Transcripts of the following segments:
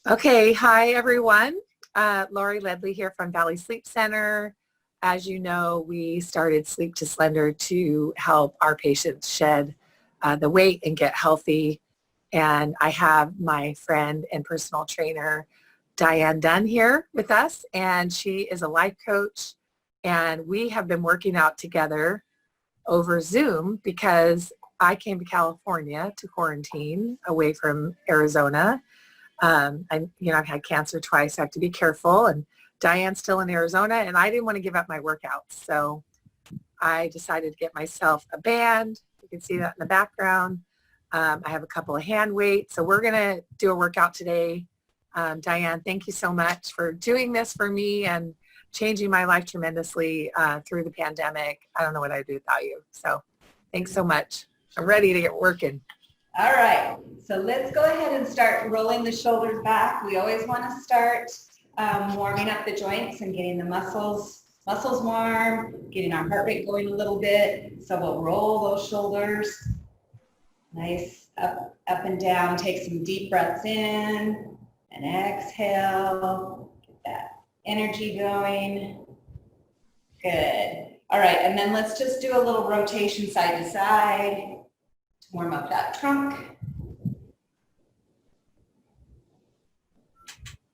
Okay, hi everyone. Lauri Leadley here from Valley Sleep Center. As you know, we started Sleep to Slender to help our patients shed the weight and get healthy. And I have my friend and personal trainer, Diane Dunn, here with us, and she is a life coach. And we have been working out together over Zoom because I came to California to quarantine away from Arizona. I've had cancer twice. I have to be careful. And Diane's still in Arizona, and I didn't want to give up my workouts. So I decided to get myself a band. You can see that in the background. I have a couple of hand weights. So we're going to do a workout today. Diane, thank you so much for doing this for me and changing my life tremendously through the pandemic. I don't know what I'd do without you. So thanks so much. I'm ready to get working. All right, so let's go ahead and start rolling the shoulders back. We always want to start warming up the joints and getting the muscles warm, getting our heart rate going a little bit. So we'll roll those shoulders. Nice, up and down. Take some deep breaths in and exhale. Get that energy going. Good. All right, and then let's just do a little rotation side to side. Warm up that trunk.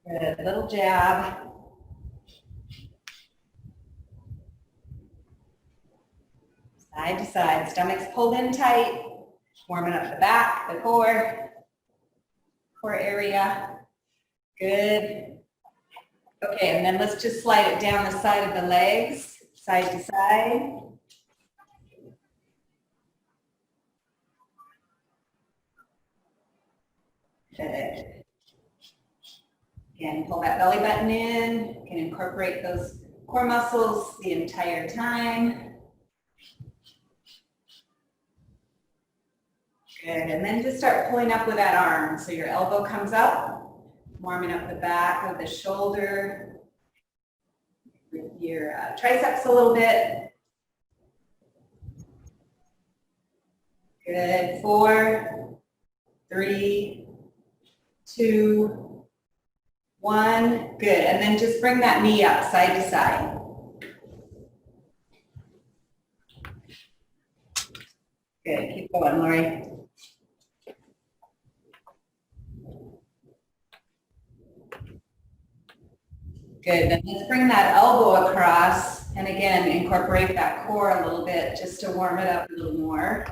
Good, little jab. Side to side, stomach's pulled in tight. Warming up the back, the core area. Good. Okay, and then let's just slide it down the side of the legs, side to side. Good. Again, pull that belly button in. You can incorporate those core muscles the entire time. Good, and then just start pulling up with that arm. So your elbow comes up, warming up the back of the shoulder, your triceps a little bit. Good, 4, 3, 2, 1, good. And then just bring that knee up side to side. Good, keep going, Lauri. Good, then let's bring that elbow across and again, incorporate that core a little bit just to warm it up a little more.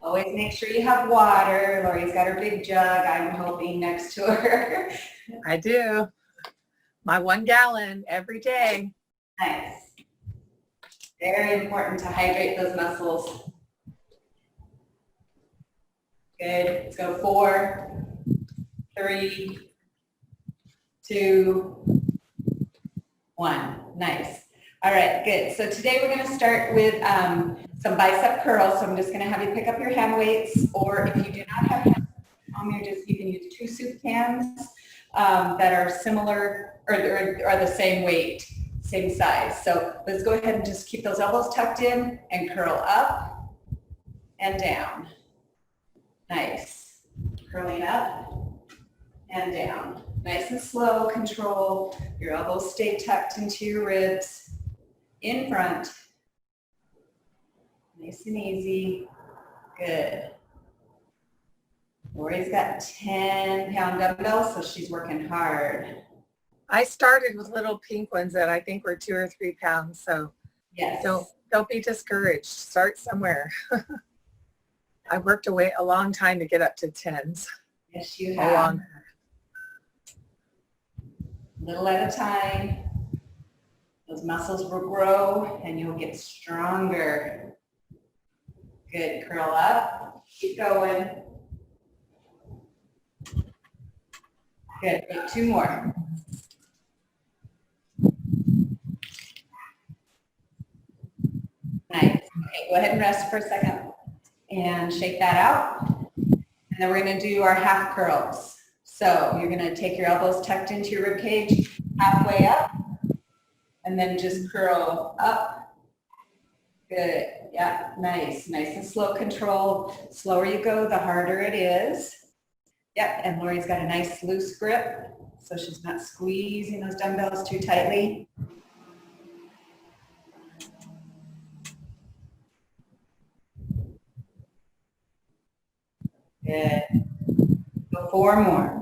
Always make sure you have water. Lauri's got her big jug, I'm hoping, next to her. I do. My 1 gallon every day. Nice. Very important to hydrate those muscles. Good. Let's go 4, 3, 2, 1. Nice. All right, good. So today we're going to start with some bicep curls. So I'm just going to have you pick up your hand weights, or if you do not have hand weights, you can use 2 soup cans that are similar or the same weight, same size. So let's go ahead and just keep those elbows tucked in and curl up and down. Nice. Curling up and down. Nice and slow, control. Your elbows stay tucked into your ribs. In front. Nice and easy. Good. Lauri's got 10-pound dumbbells, so she's working hard. I started with little pink ones that I think were 2 or 3 pounds. So yes, don't be discouraged. Start somewhere. I worked away a long time to get up to 10s. Yes, you have. Little at a time. Those muscles will grow and you'll get stronger. Good, curl up, keep going. Good, 2 more. Nice, okay, go ahead and rest for a second and shake that out. And then we're gonna do our half curls. So you're gonna take your elbows tucked into your rib cage, halfway up, and then just curl up. Good, yeah, nice and slow control. Slower you go, the harder it is. Yep, and Lauri's got a nice loose grip, so she's not squeezing those dumbbells too tightly. Good. Go 4 more.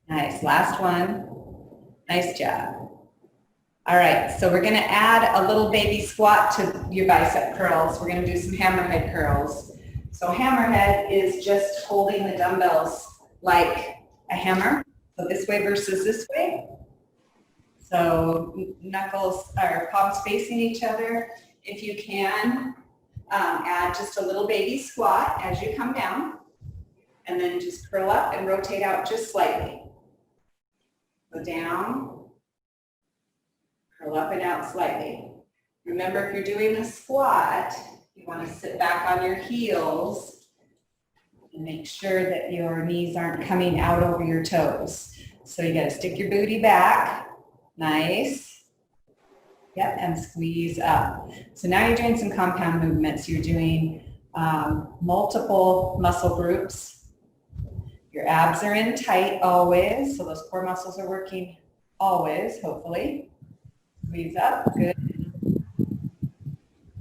Nice, last one. Nice job. All right, so we're gonna add a little baby squat to your bicep curls. We're gonna do some hammerhead curls. So hammerhead is just holding the dumbbells like a hammer. So this way versus this way. So knuckles or palms facing each other. If you can, add just a little baby squat as you come down. And then just curl up and rotate out just slightly. Go down. Curl up and out slightly. Remember, if you're doing a squat, you want to sit back on your heels and make sure that your knees aren't coming out over your toes. So you got to stick your booty back. Nice. Yep, and squeeze up. So now you're doing some compound movements. You're doing multiple muscle groups. Your abs are in tight always, so those core muscles are working always, hopefully. Squeeze up, good.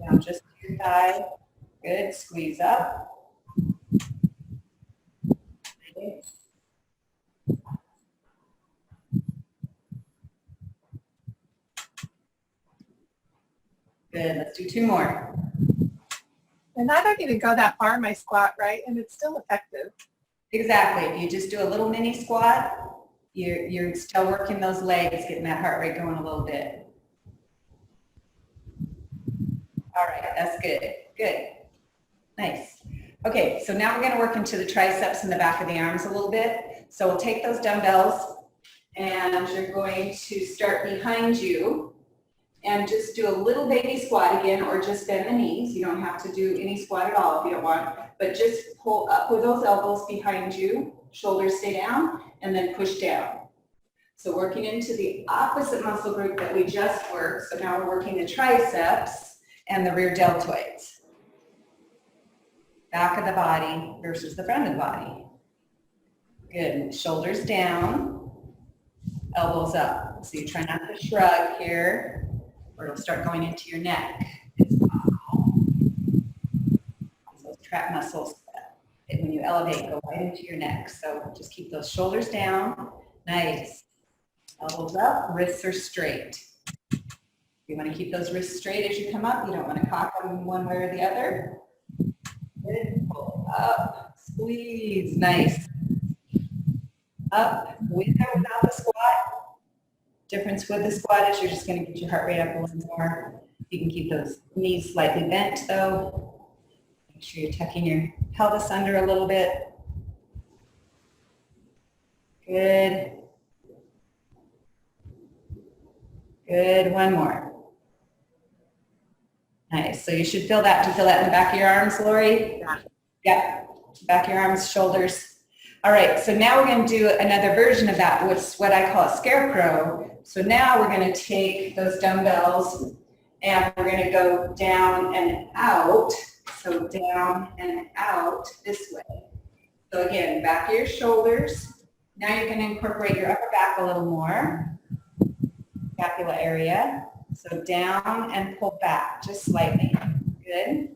Down just to your thigh, good. Squeeze up. Okay. Good, let's do 2 more. And I don't even go that far in my squat, right? And it's still effective. Exactly, if you just do a little mini squat, you're still working those legs, getting that heart rate going a little bit. All right, that's good, good. Nice. Okay, so now we're gonna work into the triceps and the back of the arms a little bit. So we'll take those dumbbells and you're going to start behind you and just do a little baby squat again, or just bend the knees. You don't have to do any squat at all if you don't want, but just pull up with those elbows behind you, shoulders stay down, and then push down. So working into the opposite muscle group that we just worked. So now we're working the triceps and the rear deltoids. Back of the body versus the front of the body. Good, shoulders down, elbows up. So you try not to shrug here, or it'll start going into your neck. Those trap muscles, when you elevate, go right into your neck. So just keep those shoulders down. Nice. Elbows up, wrists are straight. You want to keep those wrists straight as you come up. You don't want to cock them one way or the other. Good. Pull up, squeeze. Nice. Up, with or without the squat. Difference with the squat is you're just going to get your heart rate up a little more. You can keep those knees slightly bent though. Make sure you're tucking your pelvis under a little bit. Good. Good, 1 more. Nice, so you should feel that. Do you feel that in the back of your arms, Lauri? Yeah. Yeah, back of your arms, shoulders. All right, so now we're going to do another version of that, which is what I call a scarecrow. So now we're going to take those dumbbells and we're going to go down and out. So down and out this way. So again, back of your shoulders. Now you're going to incorporate your upper back a little more. Scapula area. So down and pull back just slightly. Good.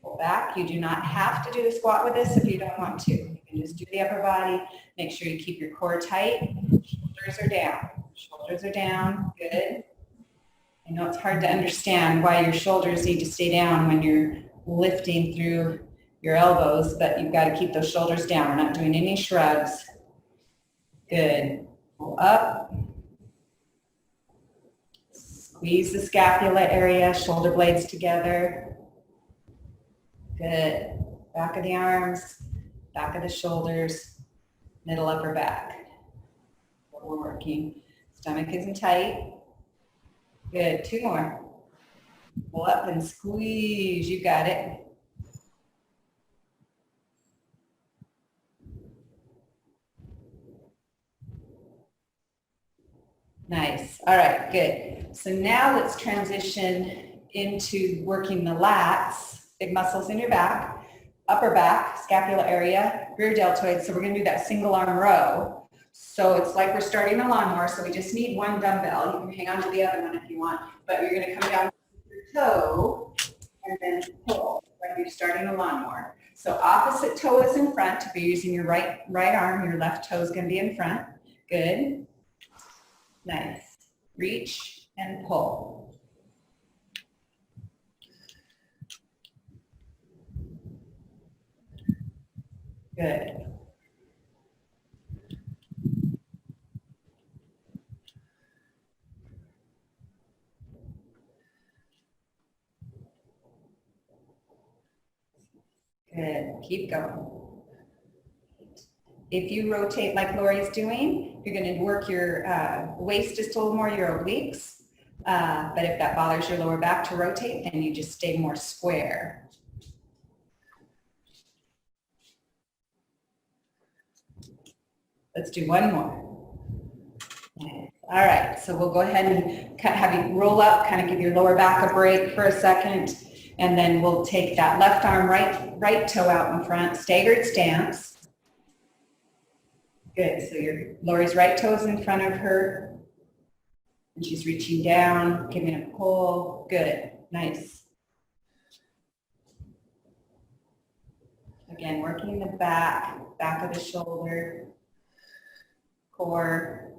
Pull back. You do not have to do the squat with this if you don't want to. You can just do the upper body. Make sure you keep your core tight. Shoulders are down. Shoulders are down. Good. I know it's hard to understand why your shoulders need to stay down when you're lifting through your elbows, but you've got to keep those shoulders down. We're not doing any shrugs. Good. Pull up. Squeeze the scapula area, shoulder blades together. Good. Back of the arms, back of the shoulders, middle upper back. What we're working. Stomach isn't tight. Good. 2 more. Pull up and squeeze. You got it. Nice. All right, good. So now let's transition into working the lats, big muscles in your back, upper back, scapula area, rear deltoid. So we're going to do that single arm row. So it's like we're starting a lawnmower. So we just need one dumbbell. You can hang on to the other one if you want, but you're going to come down with your toe and then pull like you're starting a lawnmower. So opposite toe is in front. If you're using your right arm, your left toe is going to be in front. Good. Nice. Reach and pull. Good. Good. Keep going. If you rotate like Lauri's doing, you're going to work your waist just a little more, your obliques. But if that bothers your lower back to rotate, then you just stay more square. Let's do one more. All right, so we'll go ahead and have you roll up, kind of give your lower back a break for a second, and then we'll take that left arm, right toe out in front, staggered stance. Good, so your Lauri's right toe is in front of her, and she's reaching down, giving a pull. Good, nice. Again, working the back of the shoulder, core.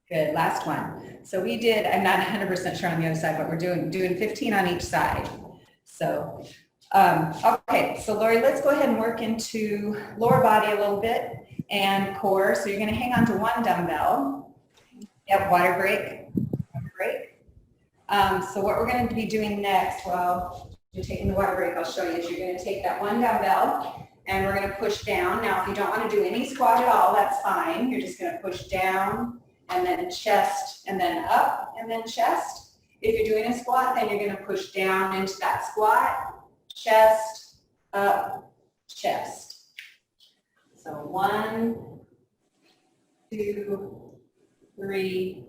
Good, last one. So we did, I'm not 100% sure on the other side, but we're doing 15 on each side. So, okay, so Lauri, let's go ahead and work into lower body a little bit and core. So you're gonna hang on to one dumbbell. Yep, water break. So what we're gonna be doing next, while you're taking the water break, I'll show you, is you're gonna take that one dumbbell and we're gonna push down. Now, if you don't wanna do any squat at all, that's fine. You're just gonna push down, and then chest, and then up, and then chest. If you're doing a squat, then you're going to push down into that squat, chest, up, chest. So 1, 2, 3,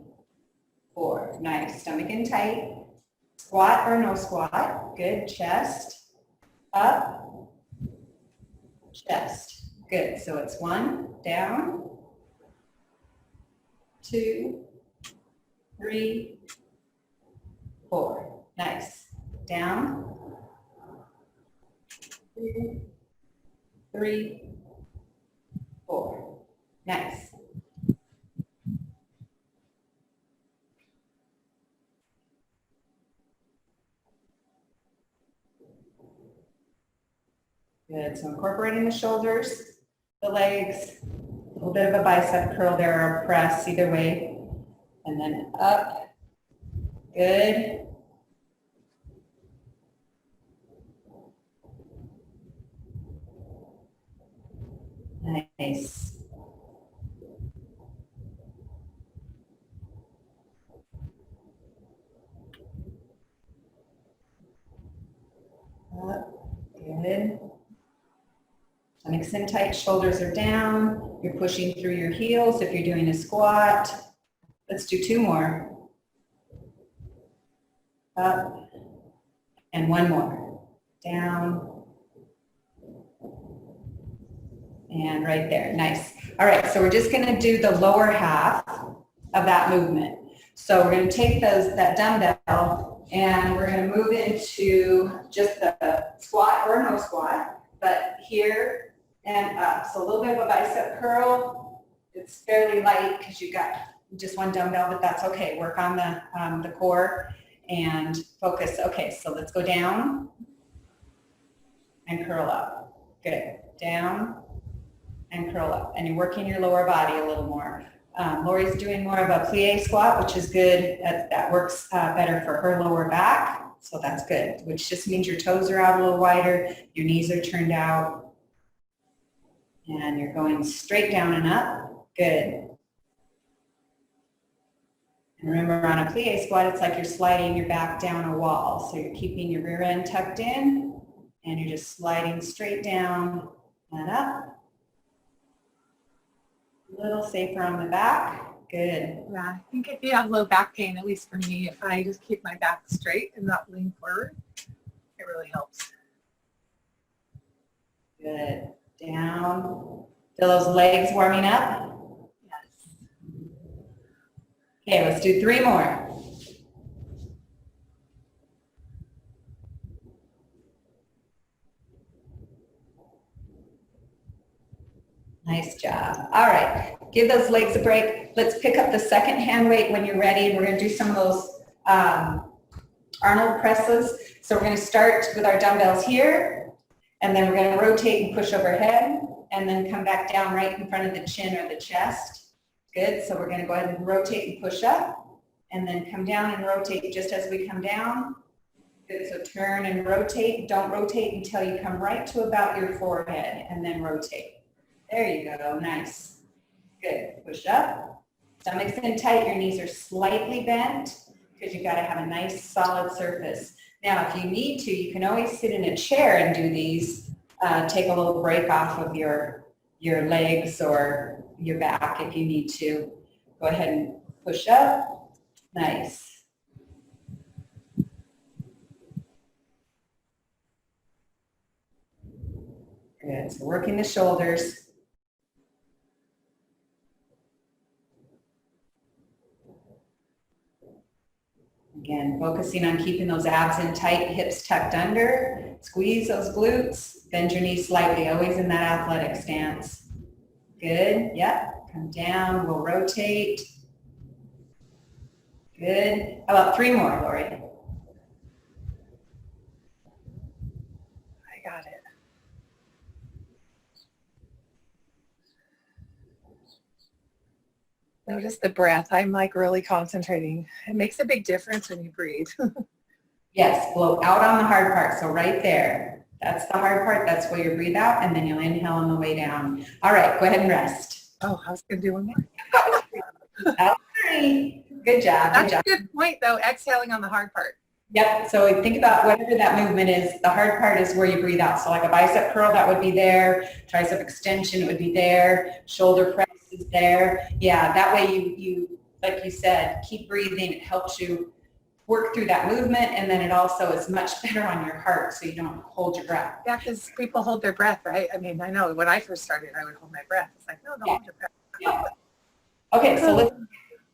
4. Nice. Stomach in tight. Squat or no squat. Good. Chest, up, chest. Good. So it's 1, down, 2, 3, 4. Nice. Down. 2, 3, 4. Nice. Good. So incorporating the shoulders, the legs, a little bit of a bicep curl there or a press, either way. And then up. Good. Nice. Up. Good. Stomach's in tight, shoulders are down. You're pushing through your heels if you're doing a squat. Let's do 2 more. Up. And 1 more. Down. And right there. Nice. All right, so we're just going to do the lower half of that movement. So we're going to take that dumbbell and we're going to move into just the squat or no squat, but here and up. So a little bit of a bicep curl. It's fairly light because you got just one dumbbell, but that's okay. Work on the core and focus. Okay, so let's go down and curl up. Good. Down and curl up. And you're working your lower body a little more. Lauri's doing more of a plie squat, which is good. That works better for her lower back. So that's good, which just means your toes are out a little wider, your knees are turned out, and you're going straight down and up. Good. And remember, on a plie squat, it's like you're sliding your back down a wall. So you're keeping your rear end tucked in, and you're just sliding straight down and up. A little safer on the back. Good. Yeah, I think if you have low back pain, at least for me, if I just keep my back straight and not lean forward, it really helps. Good. Down. Feel those legs warming up? Yes. Okay, let's do 3 more. Nice job. All right, give those legs a break. Let's pick up the second hand weight when you're ready, and we're going to do some of those Arnold presses. So we're going to start with our dumbbells here, and then we're going to rotate and push overhead, and then come back down right in front of the chin or the chest. Good. So we're going to go ahead and rotate and push up, and then come down and rotate just as we come down. Good. So turn and rotate. Don't rotate until you come right to about your forehead, and then rotate. There you go. Nice. Good. Push up. Stomach's in tight. Your knees are slightly bent because you've got to have a nice solid surface. Now, if you need to, you can always sit in a chair and do these. Take a little break off of your legs or your back if you need to. Go ahead and push up. Nice. Good. So working the shoulders. Again, focusing on keeping those abs in tight, hips tucked under. Squeeze those glutes. Bend your knees slightly, always in that athletic stance. Good. Yep. Come down. We'll rotate. Good. How about 3 more, Lauri? I got it. Notice the breath. I'm like really concentrating. It makes a big difference when you breathe. Yes, blow out on the hard part. So right there, that's the hard part. That's where you breathe out, and then you'll inhale on the way down. All right, go ahead and rest. Oh, I was going to do one more. That's 3. Good job. That's a good point, though, exhaling on the hard part. Yep, so think about whatever that movement is. The hard part is where you breathe out. So like a bicep curl, that would be there. Tricep extension, it would be there. Shoulder press is there. Yeah, that way you like you said, keep breathing. It helps you work through that movement, and then it also is much better on your heart, so you don't hold your breath. Yeah, because people hold their breath, right? I mean, I know when I first started, I would hold my breath. It's like, no, don't hold your breath. Yeah. Okay, so let's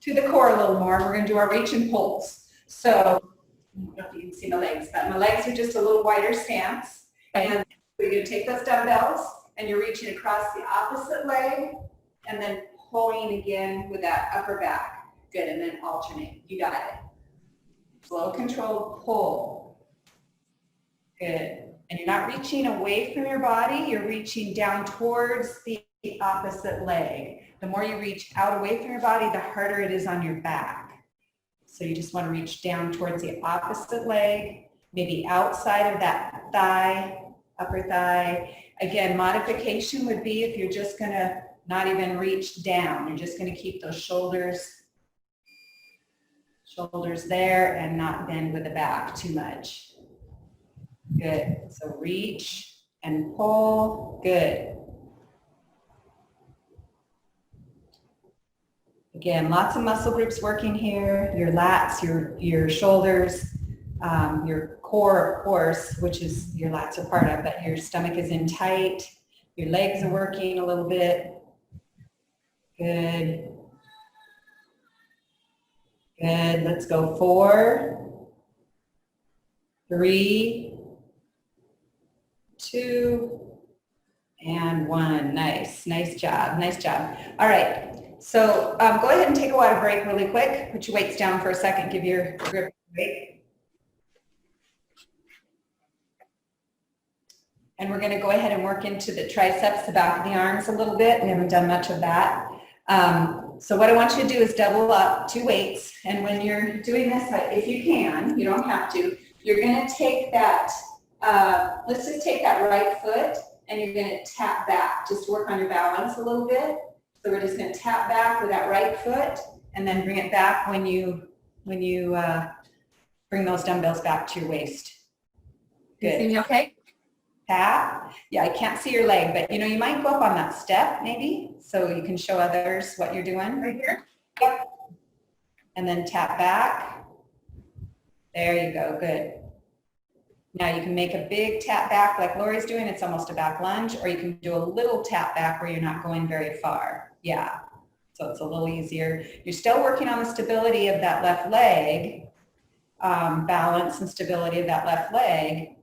to the core a little more. We're going to do our reach and pulls. So I don't know if you can see my legs, but my legs are just a little wider stance. And we're going to take those dumbbells, and you're reaching across the opposite leg, and then pulling again with that upper back. Good, and then alternate. You got it. Slow, controlled pull. Good. And you're not reaching away from your body. You're reaching down towards the opposite leg. The more you reach out away from your body, the harder it is on your back. So you just want to reach down towards the opposite leg, maybe outside of that thigh, upper thigh. Again, modification would be if you're just going to not even reach down. You're just going to keep those shoulders there and not bend with the back too much. Good. So reach and pull. Good. Again, lots of muscle groups working here. Your lats, your shoulders, your core, of course, which is your lats are part of, but your stomach is in tight. Your legs are working a little bit. Good. Good. Let's go 4, 3, 2, and 1. Nice. Nice job. Nice job. All right. So go ahead and take a water break really quick. Put your weights down for a second. Give your grip a break. And we're going to go ahead and work into the triceps, the back of the arms a little bit. We haven't done much of that. So what I want you to do is double up 2 weights. And when you're doing this, if you can, you don't have to, you're going to take that, let's just take that right foot and you're going to tap back. Just work on your balance a little bit. So we're just going to tap back with that right foot and then bring it back when you bring those dumbbells back to your waist. Good. You see me okay? Tap. Yeah, I can't see your leg, but you might go up on that step maybe, so you can show others what you're doing. Right here? Yep. And then tap back. There you go, good. Now you can make a big tap back like Lauri's doing, it's almost a back lunge, or you can do a little tap back where you're not going very far. Yeah, so it's a little easier. You're still working on the stability of that left leg, balance and stability of that left leg,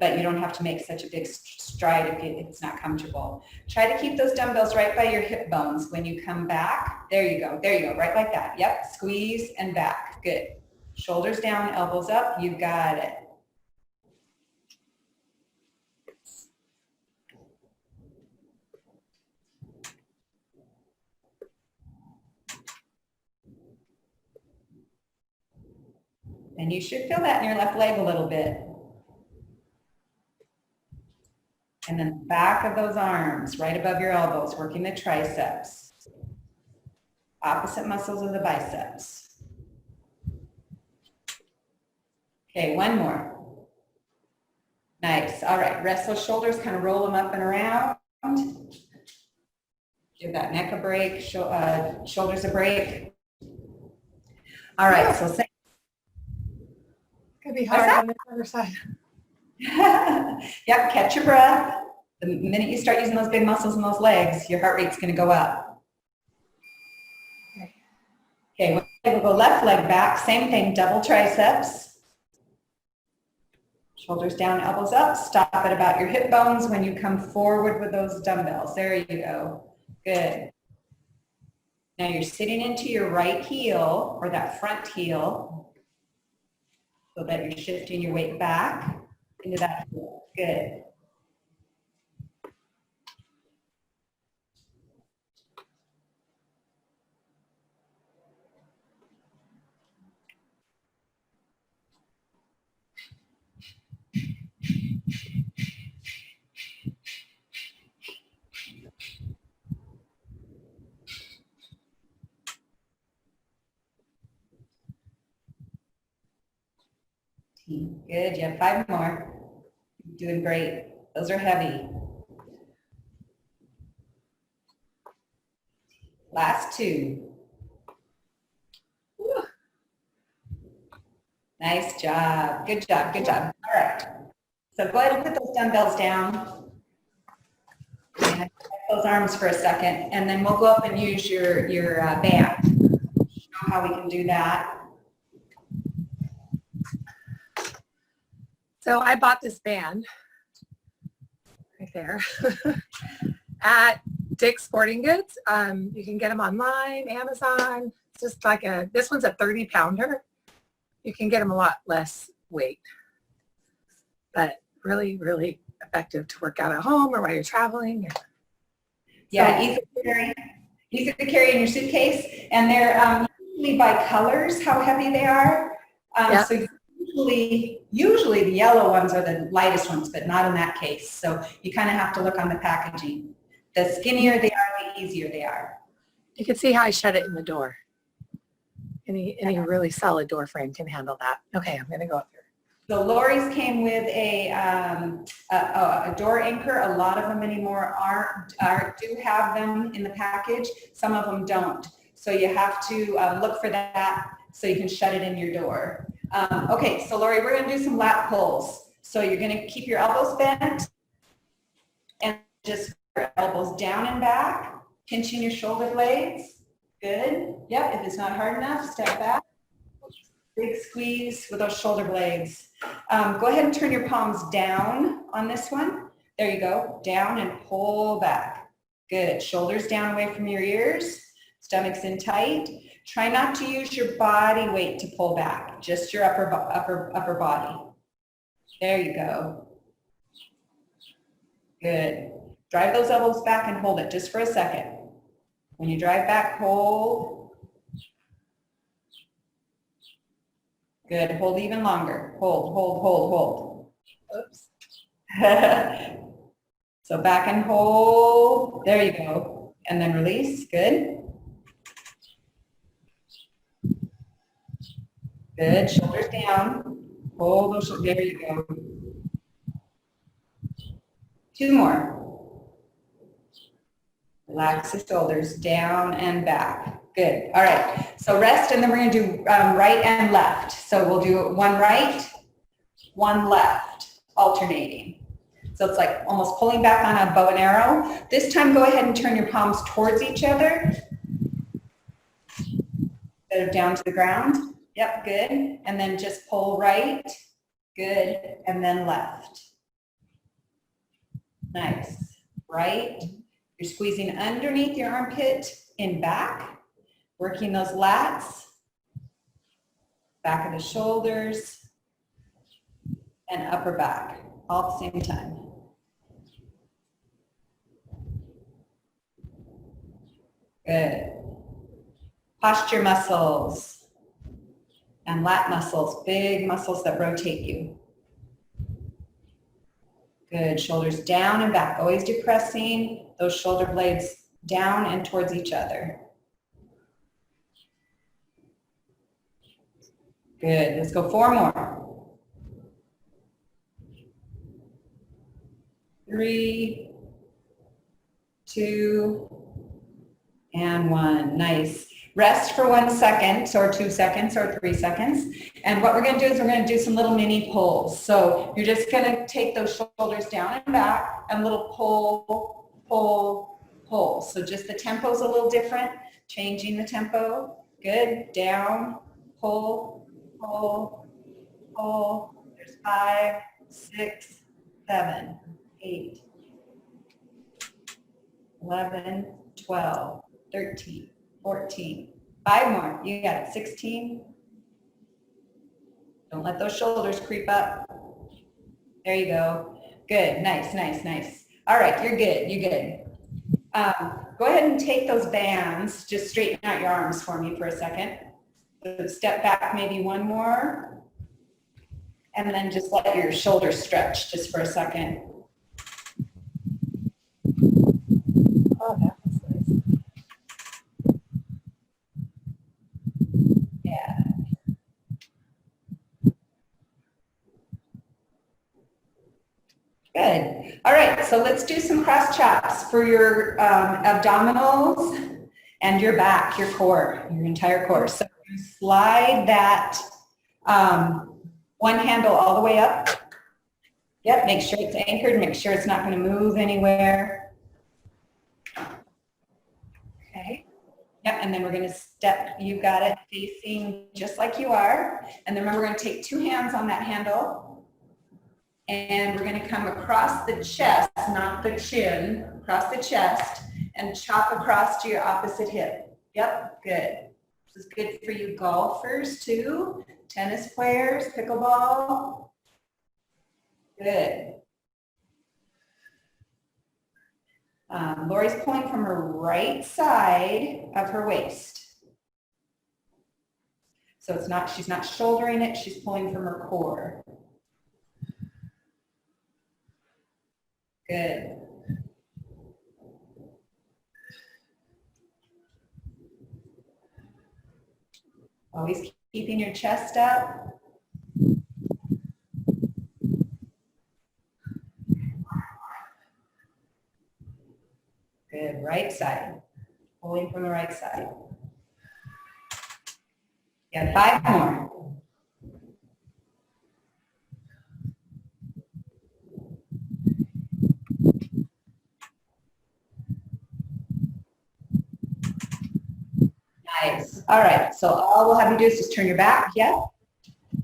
but you don't have to make such a big stride if it's not comfortable. Try to keep those dumbbells right by your hip bones when you come back. There you go, right like that. Yep, squeeze and back, good. Shoulders down, elbows up, you got it. And you should feel that in your left leg a little bit. And then back of those arms, right above your elbows, working the triceps. Opposite muscles of the biceps. Okay, one more. Nice, all right, rest those shoulders, kind of roll them up and around. Give that neck a break, shoulders a break. All right, so say. Could be hard on the other side. Yep, catch your breath. The minute you start using those big muscles in those legs, your heart rate's going to go up. Okay, we'll go left leg back. Same thing, double triceps. Shoulders down, elbows up. Stop at about your hip bones when you come forward with those dumbbells. There you go. Good. Now you're sitting into your right heel or that front heel so that you're shifting your weight back into that heel. Good. Good, you have 5 more. You're doing great. Those are heavy. Last 2. Woo. Nice job. Good job, good job. All right. So go ahead and put those dumbbells down. And those arms for a second, and then we'll go up and use your band. Show how we can do that. So I bought this band right there at Dick's Sporting Goods. You can get them online, Amazon. It's just like this one's a 30-pounder. You can get them a lot less weight, but really, really effective to work out at home or while you're traveling. Yeah, easy to carry in your suitcase, and they're usually by colors how heavy they are. Yeah. So usually the yellow ones are the lightest ones, but not in that case. So you kind of have to look on the packaging. The skinnier they are, the easier they are. You can see how I shut it in the door. Any really solid door frame can handle that. Okay, I'm gonna go up here. The Lauri's came with a door anchor. A lot of them anymore do have them in the package. Some of them don't. So you have to look for that so you can shut it in your door. Okay, so Lauri, we're going to do some lat pulls. So you're going to keep your elbows bent and just your elbows down and back, pinching your shoulder blades. Good. Yep, if it's not hard enough, step back. Big squeeze with those shoulder blades. Go ahead and turn your palms down on this one. There you go. Down and pull back. Good. Shoulders down away from your ears. Stomach's in tight. Try not to use your body weight to pull back, just your upper body. There you go. Good. Drive those elbows back and hold it just for a second. When you drive back, hold. Good, hold even longer. Hold, hold, hold, hold. Oops. So back and hold. There you go. And then release, good. Good, shoulders down. Hold those shoulders, there you go. 2 more. Relax the shoulders down and back. Good. All right. So rest, and then we're going to do right and left. So we'll do one right, one left, alternating. So it's like almost pulling back on a bow and arrow. This time, go ahead and turn your palms towards each other instead of down to the ground. Yep, good. And then just pull right. Good. And then left. Nice. Right. You're squeezing underneath your armpit in back, working those lats, back of the shoulders, and upper back, all at the same time. Good. Posture muscles and lat muscles, big muscles that rotate you. Good, shoulders down and back, always depressing those shoulder blades down and towards each other. Good, let's go 4 more. 3, 2, and 1, nice. Rest for 1 second, or 2 seconds, or 3 seconds. And what we're going to do is we're going to do some little mini pulls. So you're just going to take those shoulders down and back and little pull, pull, pull. So just the tempo is a little different, changing the tempo. Good, down, pull, pull, pull. There's 5, 6, 7, 8, 11, 12, 13. 14. 5 more. You got it. 16. Don't let those shoulders creep up. There you go. Good. Nice, nice, nice. All right, you're good. You're good. Go ahead and take those bands. Just straighten out your arms for me for a second. So step back maybe 1 more. And then just let your shoulders stretch just for a second. Oh, that was nice. Yeah. Good. All right, so let's do some cross chops for your abdominals and your back, your core, your entire core. So you slide that one handle all the way up. Yep, make sure it's anchored, make sure it's not going to move anywhere. Okay. Yep, and then we're going to step, you got it, facing just like you are. And then remember, we're going to take 2 hands on that handle. And we're going to come across the chest, not the chin, across the chest, and chop across to your opposite hip. Yep, good. This is good for you golfers too, tennis players, pickleball. Good. Lauri's pulling from her right side of her waist. So it's not, she's not shouldering it, she's pulling from her core. Good. Always keeping your chest up. Good, right side. Pulling from the right side. Yeah, 5 more. Nice. All right, so all we'll have you do is just turn your back, yeah?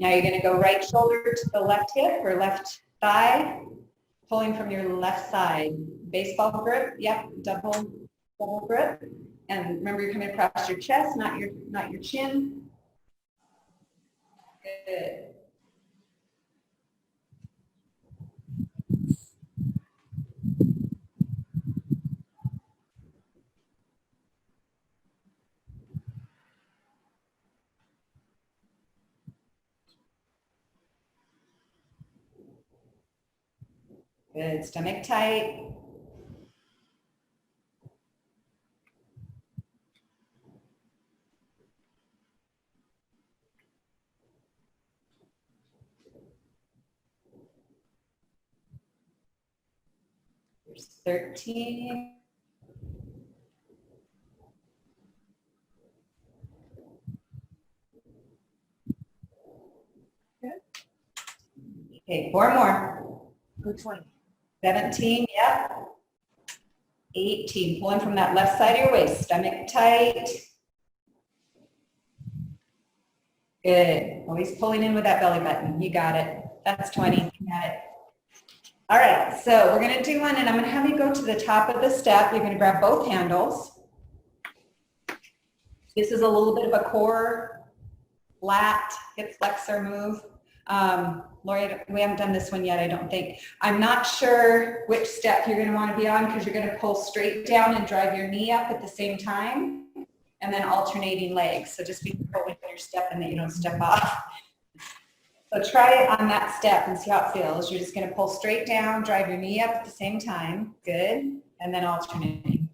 Now you're gonna go right shoulder to the left hip or left thigh, pulling from your left side. Baseball grip, yep, double grip. And remember, you're coming across your chest, not your chin. Good. Good, stomach tight. There's 13. Good. Okay, 4 more. Go 20. 17, yep. 18, pulling from that left side of your waist, stomach tight. Good, always pulling in with that belly button. You got it. That's 20, you got it. All right, so we're gonna do one, and I'm gonna have you go to the top of the step. You're gonna grab both handles. This is a little bit of a core, lat, hip flexor move. Lauri, we haven't done this one yet, I don't think. I'm not sure which step you're gonna wanna be on because you're gonna pull straight down and drive your knee up at the same time, and then alternating legs. So just be careful when you're stepping that you don't step off. So try it on that step and see how it feels. You're just gonna pull straight down, drive your knee up at the same time, good, and then alternating.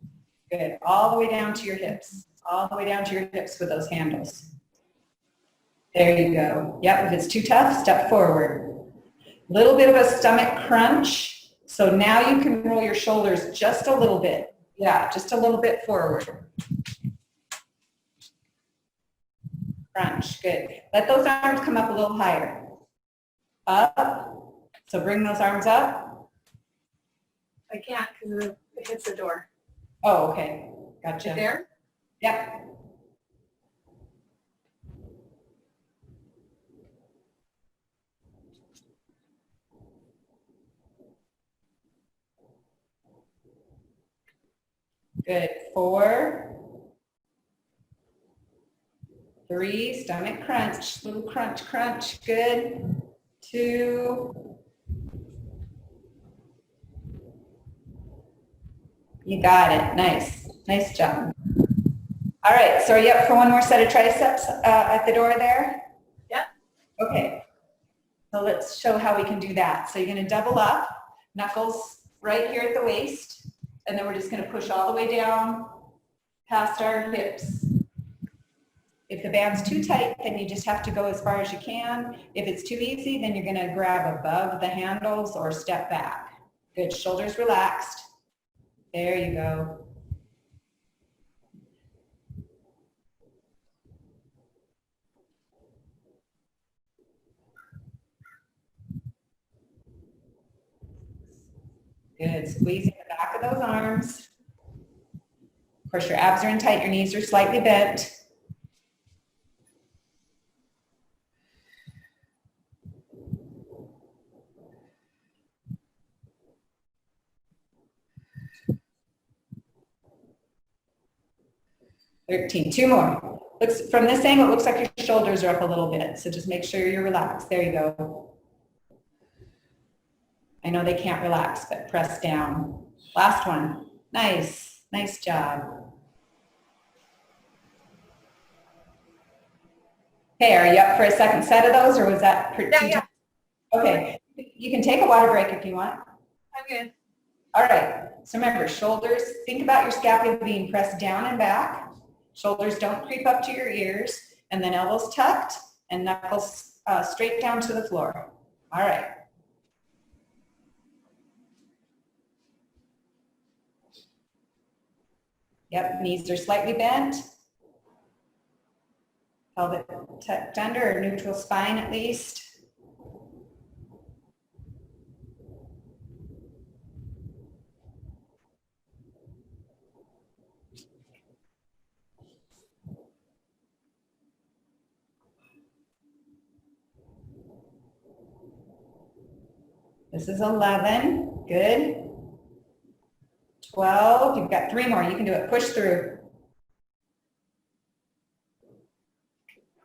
Good, all the way down to your hips, all the way down to your hips with those handles. There you go. Yep, if it's too tough, step forward. Little bit of a stomach crunch. So now you can roll your shoulders just a little bit. Yeah, just a little bit forward. Crunch, good. Let those arms come up a little higher. Up, so bring those arms up. I can't because it hits the door. Oh, okay, gotcha. Right there? Yep. Good, 4, 3, stomach crunch, little crunch, crunch, good. 2, you got it, nice, nice job. All right, so are you up for one more set of triceps at the door there? Yep. Okay, so let's show how we can do that. So you're gonna double up, knuckles right here at the waist, and then we're just gonna push all the way down past our hips. If the band's too tight, then you just have to go as far as you can. If it's too easy, then you're gonna grab above the handles or step back. Good, shoulders relaxed. There you go. Good, squeezing the back of those arms. Of course, your abs are in tight, your knees are slightly bent. $13, 2 more. Looks, from this angle, it looks like your shoulders are up a little bit, so just make sure you're relaxed. There you go. I know they can't relax, but press down. Last one. Nice, nice job. Hey, are you up for a second set of those, or was that pretty? Yeah. Okay, you can take a water break if you want. I'm good. All right, so remember, shoulders, think about your scapula being pressed down and back. Shoulders don't creep up to your ears, and then elbows tucked and knuckles straight down to the floor. All right. Yep, knees are slightly bent. Pelvic tucked under, or neutral spine at least. This is 11, good. 12, you've got 3 more, you can do it, push through.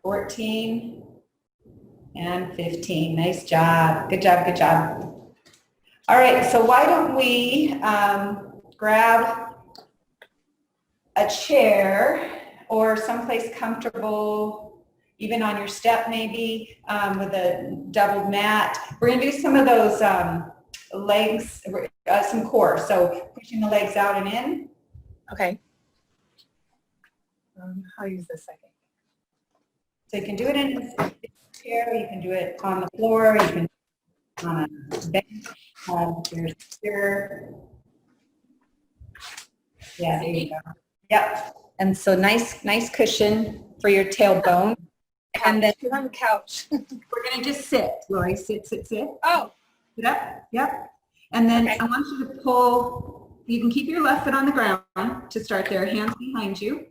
14 and 15, nice job, good job, good job. All right, so why don't we grab a chair or someplace comfortable, even on your step maybe, with a doubled mat. We're gonna do some of those legs, some core. So pushing the legs out and in. Okay. I'll use this second. So you can do it in the chair, you can do it on the floor, you can do it on a bench, yeah, there you go. Yep. And so nice cushion for your tailbone. And then sit on the couch. we're going to just sit. Lauri, sit. Oh. Sit up. Yep. And then okay. I want you to pull, you can keep your left foot on the ground to start there, hands behind you.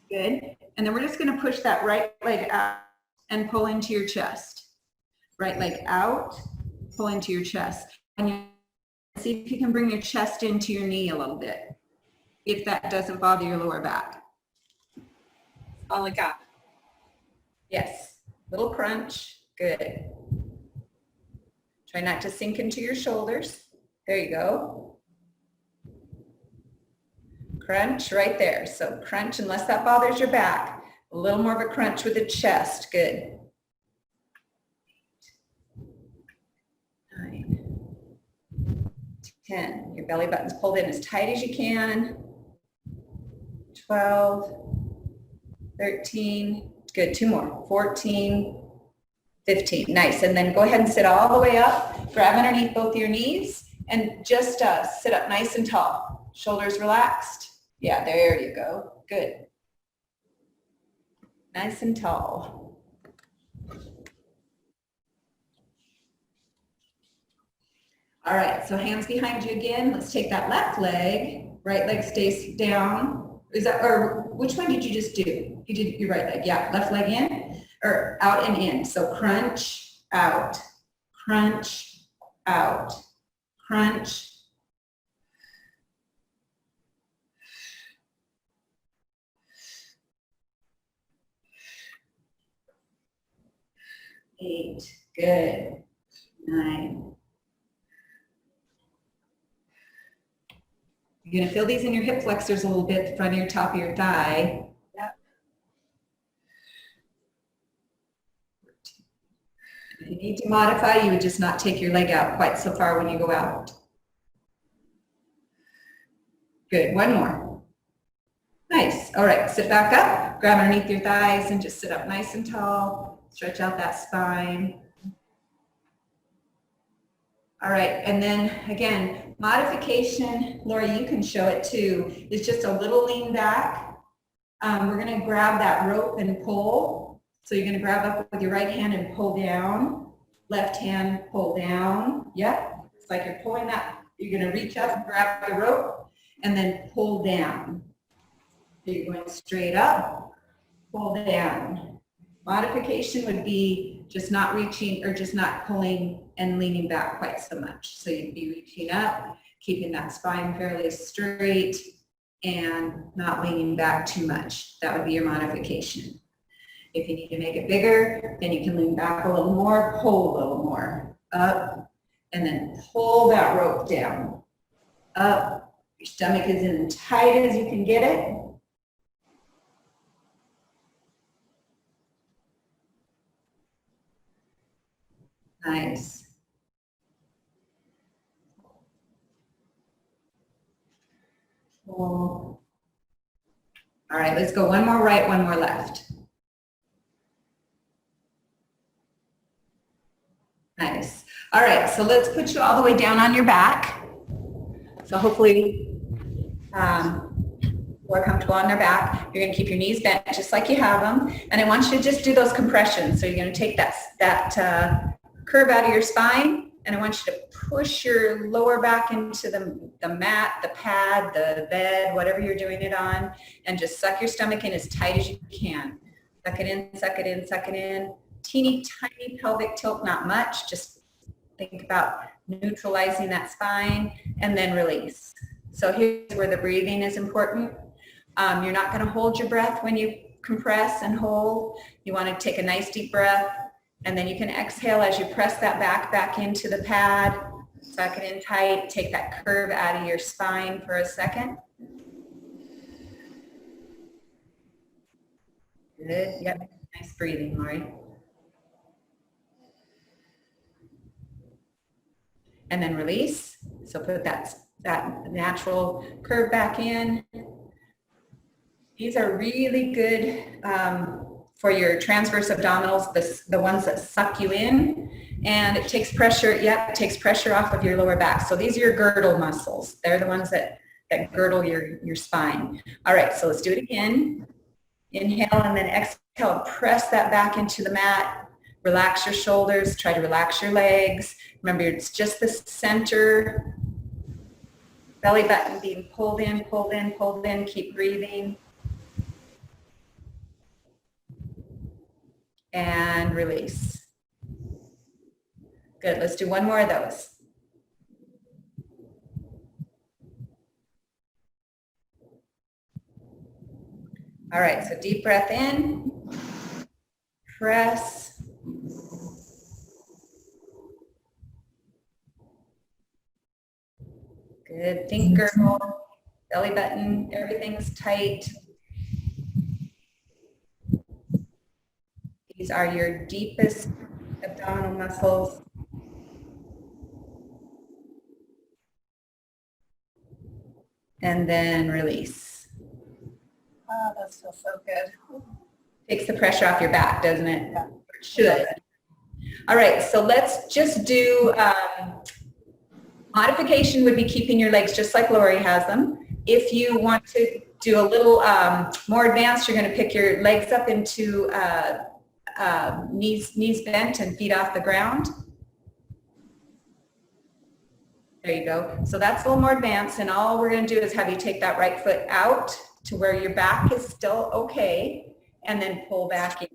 Good. And then we're just going to push that right leg out and pull into your chest. Right leg out, pull into your chest. And you see if you can bring your chest into your knee a little bit, if that doesn't bother your lower back. All I got. Yes. Little crunch. Good. Try not to sink into your shoulders. There you go. Crunch right there. So crunch, unless that bothers your back. A little more of a crunch with the chest. Good. 9, 10. Your belly button's pulled in as tight as you can. 12, 13. Good. 2 more. 14, 15. Nice. And then go ahead and sit all the way up. Grab underneath both your knees and just sit up nice and tall. Shoulders relaxed. Yeah, there you go. Good. Nice and tall. All right, so hands behind you again. Let's take that left leg. Right leg stays down. Is that, or which one did you just do? You did your right leg. Yeah, left leg in or out and in. So crunch, out, crunch, out, crunch. Eight, good. 9. You're gonna feel these in your hip flexors a little bit, the front of your top of your thigh. Yep. If you need to modify, you would just not take your leg out quite so far when you go out. Good, 1 more. Nice, all right, sit back up, grab underneath your thighs and just sit up nice and tall. Stretch out that spine. All right, and then again, modification, Lauri, you can show it too, is just a little lean back. We're gonna grab that rope and pull. So you're gonna grab up with your right hand and pull down. Left hand, pull down. Yep, it's like you're pulling that. You're gonna reach up and grab the rope and then pull down. So you're going straight up, pull down. Modification would be just not reaching or just not pulling and leaning back quite so much. So you'd be reaching up, keeping that spine fairly straight and not leaning back too much. That would be your modification. If you need to make it bigger, then you can lean back a little more, pull a little more, up, and then pull that rope down, up. Your stomach is in as tight as you can get it. Nice. Cool. All right, let's go 1 more right, 1 more left. Nice. All right, so let's put you all the way down on your back. So hopefully we're comfortable on their back. You're gonna keep your knees bent just like you have them. And I want you to just do those compressions. So you're gonna take that curve out of your spine, and I want you to push your lower back into the mat, the pad, the bed, whatever you're doing it on, and just suck your stomach in as tight as you can. Suck it in, suck it in, suck it in. Teeny tiny pelvic tilt, not much. Just think about neutralizing that spine and then release. So here's where the breathing is important. You're not going to hold your breath when you compress and hold. You want to take a nice deep breath, and then you can exhale as you press that back into the pad. Suck it in tight. Take that curve out of your spine for a second. Good. Yep. Nice breathing, Lauri. and then release. So put that natural curve back in. These are really good for your transverse abdominals, the ones that suck you in, and it takes pressure, it takes pressure off of your lower back. So these are your girdle muscles. They're the ones that girdle your spine. All right, so let's do it again. Inhale and then exhale, press that back into the mat. Relax your shoulders, try to relax your legs. Remember, it's just the center, belly button being pulled in, pulled in, pulled in. Keep breathing. And release. Good, let's do one more of those. All right, so deep breath in, press. Good, think girdle, belly button, everything's tight. These are your deepest abdominal muscles. And then release. Oh, that feels so good. Takes the pressure off your back, doesn't it? Yeah. It should. All right, so let's just do, modification would be keeping your legs just like Lauri has them. If you want to do a little more advanced, you're going to pick your legs up into knees bent and feet off the ground. There you go. So that's a little more advanced, and all we're going to do is have you take that right foot out to where your back is still okay, and then pull back in.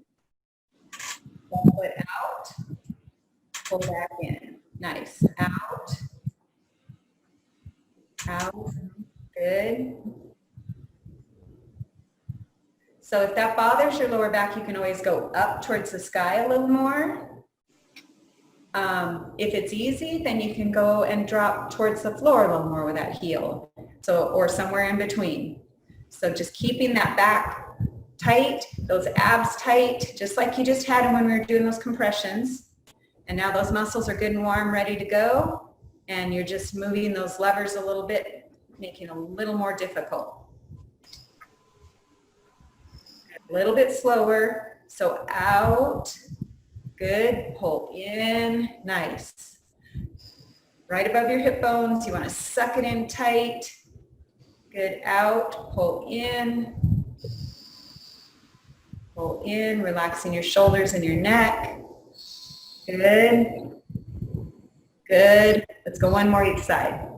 One foot out, pull back in. Nice. Out. Out. Good. So if that bothers your lower back, you can always go up towards the sky a little more. If it's easy, then you can go and drop towards the floor a little more with that heel. So, or somewhere in between. So just keeping that back tight, those abs tight, just like you just had them when we were doing those compressions. And now those muscles are good and warm, ready to go. And you're just moving those levers a little bit, making it a little more difficult. A little bit slower. So out. Good. Pull in. Nice. Right above your hip bones. You want to suck it in tight. Good. Out. Pull in. Pull in. Relaxing your shoulders and your neck. Good. Good. Let's go one more each side.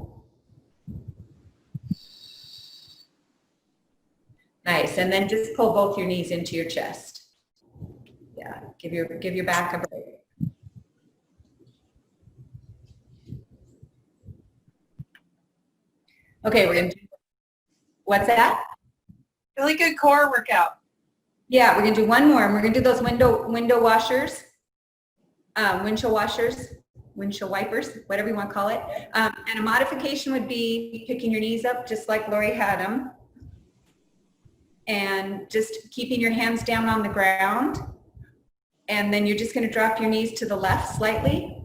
Nice. And then just pull both your knees into your chest. Yeah, give your back a break. Okay, we're gonna do, what's that? Really good core workout. Yeah, we're gonna do one more, and we're gonna do those window washers, windshield washers, windshield wipers, whatever you want to call it. And a modification would be picking your knees up just like Lauri had them, and just keeping your hands down on the ground. And then you're just going to drop your knees to the left slightly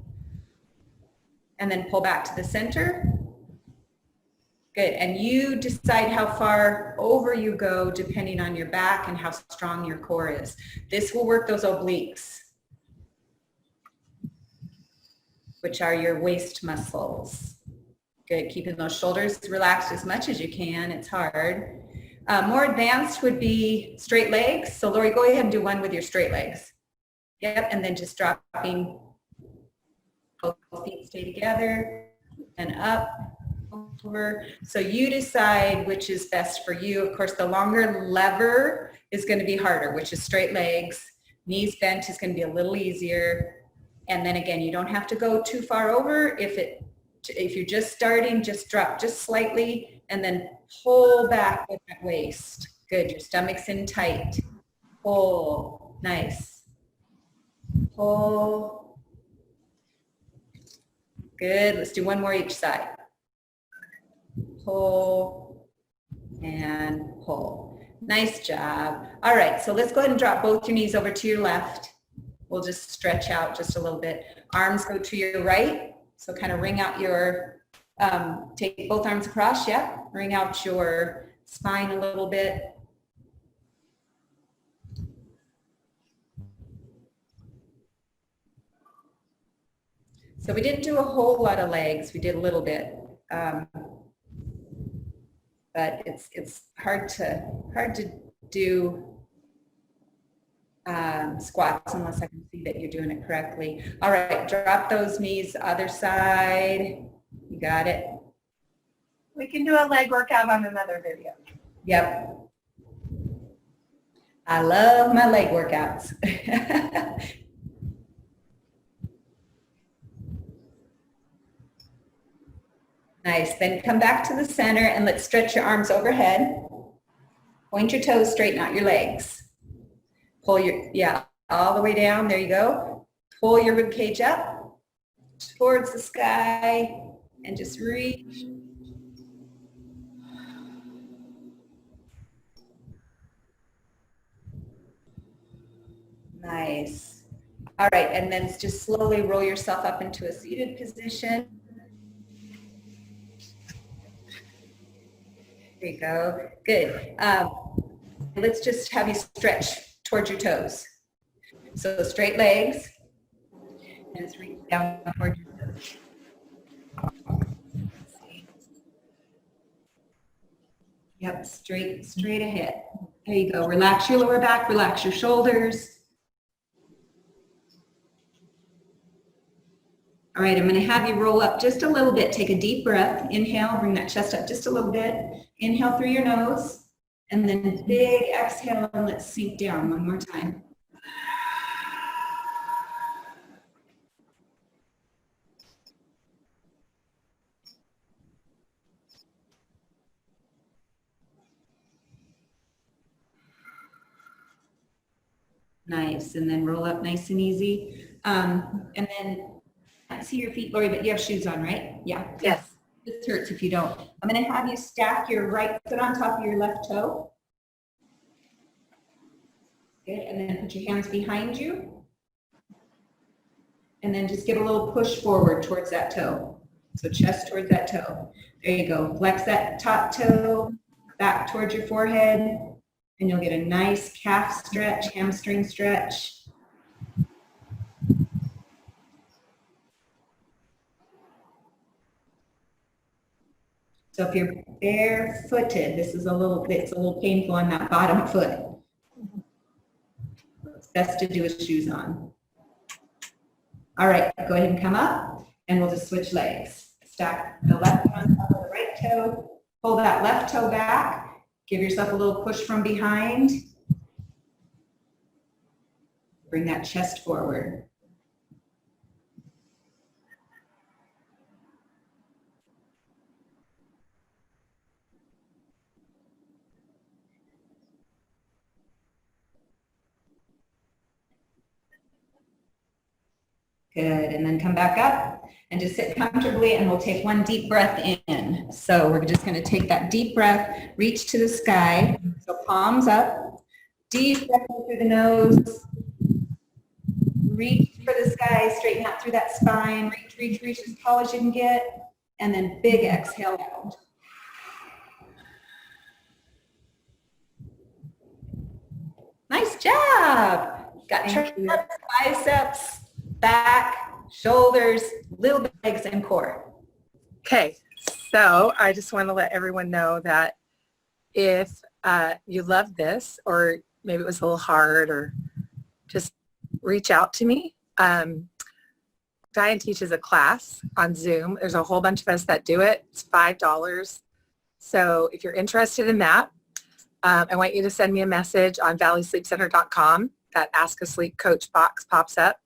and then pull back to the center. Good. And you decide how far over you go depending on your back and how strong your core is. This will work those obliques, which are your waist muscles. Good. Keeping those shoulders relaxed as much as you can. It's hard. More advanced would be straight legs. So Lauri, go ahead and do one with your straight legs. Yep, and then just dropping, both feet stay together, and up, over. So you decide which is best for you. Of course, the longer lever is going to be harder, which is straight legs. Knees bent is going to be a little easier. And then again, you don't have to go too far over. If you're just starting, just drop just slightly, and then pull back with that waist. Good, your stomach's in tight. Pull, nice. Pull. Good. Let's do one more each side. Pull and pull. Nice job. All right, so let's go ahead and drop both your knees over to your left. We'll just stretch out just a little bit. Arms go to your right. So kind of wring out your, take both arms across, yeah. Wring out your spine a little bit. So we didn't do a whole lot of legs. We did a little bit, but it's hard to do squats unless I can see that you're doing it correctly. All right, drop those knees, other side. You got it. We can do a leg workout on another video. Yep. I love my leg workouts. Nice. Then come back to the center and let's stretch your arms overhead. Point your toes, straighten out your legs. Pull your, yeah, all the way down. There you go. Pull your rib cage up towards the sky and just reach. Nice. All right, and then just slowly roll yourself up into a seated position. There you go. Good. Let's just have you stretch towards your toes. So straight legs, and just reach down towards your toes. Yep, straight ahead. There you go. Relax your lower back, relax your shoulders. All right, I'm going to have you roll up just a little bit. Take a deep breath. Inhale, bring that chest up just a little bit. Inhale through your nose, and then big exhale, and let's sink down one more time. Nice, and then roll up nice and easy. And then I see your feet, Lauri, but you have shoes on, right? Yeah. Yes. This hurts if you don't. I'm going to have you stack your right foot on top of your left toe. Good, and then put your hands behind you. And then just give a little push forward towards that toe. So chest towards that toe. There you go. Flex that top toe back towards your forehead, and you'll get a nice calf stretch, hamstring stretch. So if you're barefooted, it's a little painful on that bottom foot. It's best to do with shoes on. All right, go ahead and come up, and we'll just switch legs. Stack the left on top of the right toe, pull that left toe back, give yourself a little push from behind. Bring that chest forward. Good, and then come back up and just sit comfortably, and we'll take one deep breath in. So we're just going to take that deep breath, reach to the sky, so palms up, deep breath in through the nose, reach for the sky, straighten out through that spine, reach as tall as you can get, and then big exhale out. Nice job. Got triceps, biceps, back, shoulders, little bit legs, and core. Okay, so I just want to let everyone know that if you love this, or maybe it was a little hard, or just reach out to me. Diane teaches a class on Zoom. There's a whole bunch of us that do it. It's $5. So if you're interested in that, I want you to send me a message on valleysleepcenter.com. That Ask a Sleep Coach box pops up.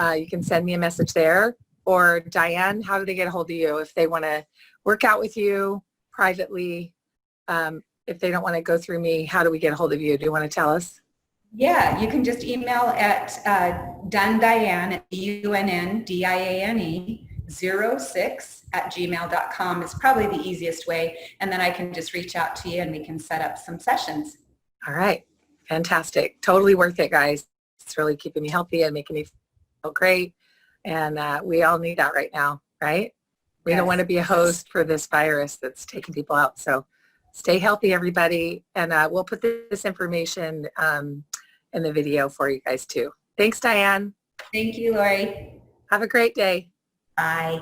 You can send me a message there. Or Diane, how do they get a hold of you if they want to work out with you privately? If they don't want to go through me, how do we get a hold of you? Do you want to tell us? Yeah, you can just email at Diane, DUNNDIANE 06@gmail.com is probably the easiest way. And then I can just reach out to you and we can set up some sessions. All right. Fantastic. Totally worth it, guys. It's really keeping me healthy and making me feel great. And we all need that right now. right? We Yes. don't want to be a host for this virus that's taking people out. So stay healthy, everybody. And we'll put this information in the video for you guys too. Thanks, Diane. Thank you, Lauri. Have a great day. Bye.